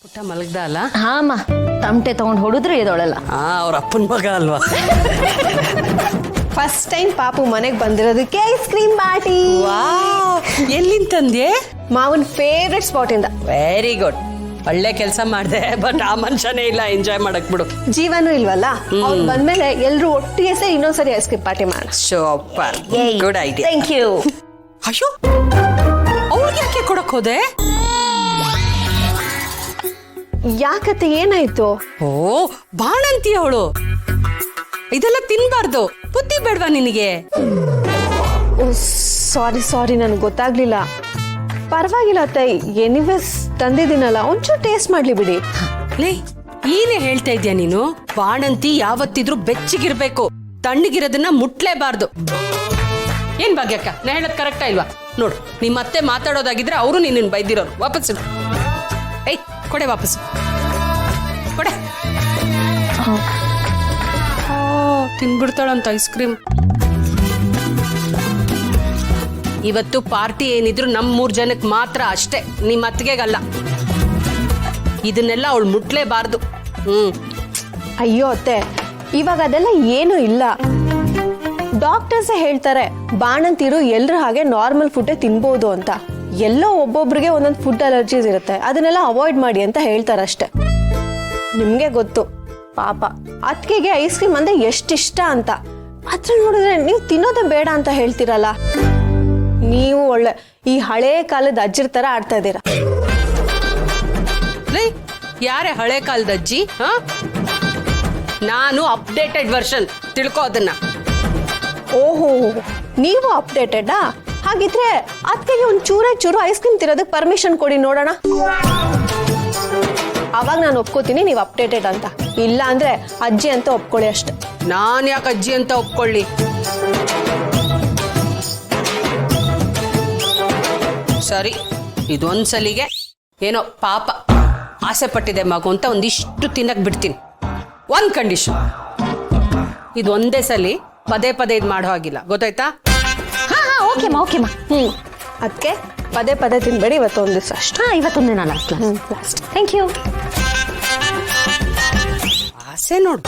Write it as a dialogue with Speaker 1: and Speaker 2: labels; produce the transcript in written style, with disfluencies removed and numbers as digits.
Speaker 1: ಪುಟ್ಟ ಮಲಗ್ದ ಅಲ್ಲ?
Speaker 2: ಹಾ ಅಮ್ಮ, ತಮಟೆ ತಗೊಂಡು ಹೊಡಿದ್ರು ಎದೊಳಲ್ಲ.
Speaker 1: ಅವ್ರ ಅಪ್ಪನ ಮಗ ಅಲ್ವಾ?
Speaker 3: ಫಸ್ಟ್ ಟೈಮ್ ಪಾಪು ಮನೆಗೆ ಬಂದಿರೋದಕ್ಕೆ ಐಸ್ ಕ್ರೀಮ್ ಪಾರ್ಟಿ.
Speaker 1: ಎಲ್ಲಿಂದ ತಂದೆ?
Speaker 3: ಮಾವನ್ ಫೇವ್ರೆಟ್ ಸ್ಪಾಟ್ ಇಂದ.
Speaker 1: ವೆರಿ ಗುಡ್, ಒಳ್ಳೆ ಕೆಲಸ ಮಾಡಿದೆ. ಬಟ್ ಆ ಮನುಷ್ಯನೇ ಇಲ್ಲ ಎಂಜಾಯ್ ಮಾಡಕ್ ಬಿಡು.
Speaker 3: ಜೀವನೂ ಇಲ್ವಲ್ಲ, ಅವ್ರು ಬಂದ್ಮೇಲೆ ಎಲ್ರು ಒಟ್ಟಿಗೆ ಸೇರಿ ಇನ್ನೊಂದ್ಸರಿ ಐಸ್ ಕ್ರೀಮ್ ಪಾರ್ಟಿ ಮಾಡೋಣ.
Speaker 1: Super, good idea.
Speaker 2: Thank you.
Speaker 1: ಅಯ್ಯೋ, ಅವ್ರಿಗೆ ಯಾಕೆ ಕೊಡಕ್ ಹೋದೆ?
Speaker 3: ಯಾಕತ್ತೆ, ಏನಾಯ್ತು?
Speaker 1: ಓ, ಬಾಣಂತಿ ಅವಳು. ಇದೆಲ್ಲ ತಿನ್ಬಾರ್ದು. ಬುದ್ಧಿ ಬೇಡ್ವಾ ನಿನಗೆ?
Speaker 3: ಸಾರಿ ನನ್ಗೆ ಗೊತ್ತಾಗ್ಲಿಲ್ಲ. ಪರವಾಗಿಲ್ಲ ಅತ್ತೆ, ಎನಿವೇಸ್ ತಂದಿದ್ದೀನಲ್ಲ, ಒಂಚೂರು ಟೇಸ್ಟ್ ಮಾಡ್ಲಿ ಬಿಡಿ.
Speaker 1: ಲೇ, ಏನೇ ಹೇಳ್ತಾ ಇದ್ಯಾ ನೀನು? ಬಾಣಂತಿ ಯಾವತ್ತಿದ್ರು ಬೆಚ್ಚಗಿರ್ಬೇಕು, ತಣ್ಣಗಿರೋದನ್ನ ಮುಟ್ಲೇಬಾರ್ದು. ಏನ್ ಭಾಗ್ಯಕ್ಕ, ನಾ ಹೇಳದ್ ಕರೆಕ್ಟಾ ಇಲ್ವಾ? ನೋಡು, ನಿಮ್ಮ ಅತ್ತೆ ಮಾತಾಡೋದಾಗಿದ್ರೆ ಅವರು ನಿನ್ನ ಬೈದಿರೋರು. ವಾಪಸ್ ಇಡು. ಏಯ್, ಕೊಡೆ ವಾಪಸ್ ಕೊಡೆ. ತಿನ್ಬಿಡ್ತಾಳಂತ ಐಸ್ ಕ್ರೀಮ್. ಇವತ್ತು ಪಾರ್ಟಿ ಏನಿದ್ರು ನಮ್ 3 ಜನಕ್ಕೆ ಮಾತ್ರ ಅಷ್ಟೇ, ನಿಮ್ಮ ಅತ್ತಿಗೆಗಲ್ಲ. ಇದನ್ನೆಲ್ಲ ಅವಳು ಮುಟ್ಲೇಬಾರ್ದು.
Speaker 3: ಅಯ್ಯೋ ಅತ್ತೆ, ಇವಾಗ ಅದೆಲ್ಲ ಏನು ಇಲ್ಲ. ಡಾಕ್ಟರ್ಸ್ ಹೇಳ್ತಾರೆ ಬಾಣಂತಿರು ಎಲ್ರ ಹಾಗೆ ನಾರ್ಮಲ್ ಫುಡ್ ತಿನ್ಬೋದು ಅಂತ. ಎಲ್ಲೋ ಒಬ್ಬೊಬ್ರಿಗೆ ಒಂದೊಂದು ಫುಡ್ ಅಲರ್ಜೀಸ್ ಇರುತ್ತೆ, ಅದನ್ನೆಲ್ಲ ಅವಾಯ್ಡ್ ಮಾಡಿ ಅಂತ ಹೇಳ್ತಾರಷ್ಟೆ. ನಿಮ್ಗೆ ಗೊತ್ತು ಪಾಪ ಅತ್ತಿಗೆಗೆ ಐಸ್ ಕ್ರೀಮ್ ಅಂದ್ರೆ ಎಷ್ಟಿಷ್ಟ ಅಂತ. ಅದ್ರ ನೋಡಿದ್ರೆ ನೀವು ತಿನ್ನೋದೇ ಬೇಡ ಅಂತ ಹೇಳ್ತೀರಲ್ಲ. ನೀವು ಒಳ್ಳೆ ಈ ಹಳೇ ಕಾಲದ ಅಜ್ಜಿರ ತರ ಆಡ್ತಾ ಇದ್ದೀರಾ.
Speaker 1: ಯಾರೇ ಹಳೆ ಕಾಲದ ಅಜ್ಜಿ? ನಾನು ಅಪ್ಡೇಟೆಡ್ ವರ್ಷನ್, ತಿಳ್ಕೋ ಅದನ್ನ.
Speaker 3: ಓಹೋ, ನೀವು ಅಪ್ಡೇಟೆಡಾ? ಹಾಗಿದ್ರೆ ಅದಕ್ಕೆ ಒಂದು ಚೂರು ಐಸ್ ಕ್ರೀಮ್ ತಿನ್ನೋದಕ್ಕೆ ಪರ್ಮಿಷನ್ ಕೊಡಿ ನೋಡೋಣ. ಅವಾಗ ನಾನು ಒಪ್ಕೋತೀನಿ ನೀವು ಅಪ್ಡೇಟೆಡ್ ಅಂತ. ಇಲ್ಲ ಅಂದ್ರೆ ಅಜ್ಜಿ ಅಂತ ಒಪ್ಕೊಳ್ಳಿ ಅಷ್ಟೆ.
Speaker 1: ನಾನ್ ಯಾಕೆ ಅಜ್ಜಿ ಅಂತ ಒಪ್ಕೊಳ್ಳಿ? ಸರಿ, ಇದೊಂದ್ಸಲಿಗೆ ಏನೋ ಪಾಪ ಆಸೆ ಪಟ್ಟಿದೆ ಮಗು ಅಂತ ಒಂದಿಷ್ಟು ತಿನ್ನಕ್ ಬಿಡ್ತೀನಿ. ಒಂದ್ ಕಂಡೀಷನ್, ಇದು ಒಂದೇ ಸಲಿ ಪದೇ ಇದು ಮಾಡೋ ಹಾಗಿಲ್ಲ, ಗೊತ್ತಾಯ್ತಾ?
Speaker 2: ಓಕೆಮ್ಮ.
Speaker 3: ಅದಕ್ಕೆ ಪದೇ ತಿನ್ಬೇಡಿ, ಇವತ್ತೊಂದು ದಿವಸ ಅಷ್ಟೇ.
Speaker 2: ಇವತ್ತೊಂದಿನ ಲಾಸ್ಟ್. Thank you.
Speaker 1: ಆಸೆ ನೋಡು.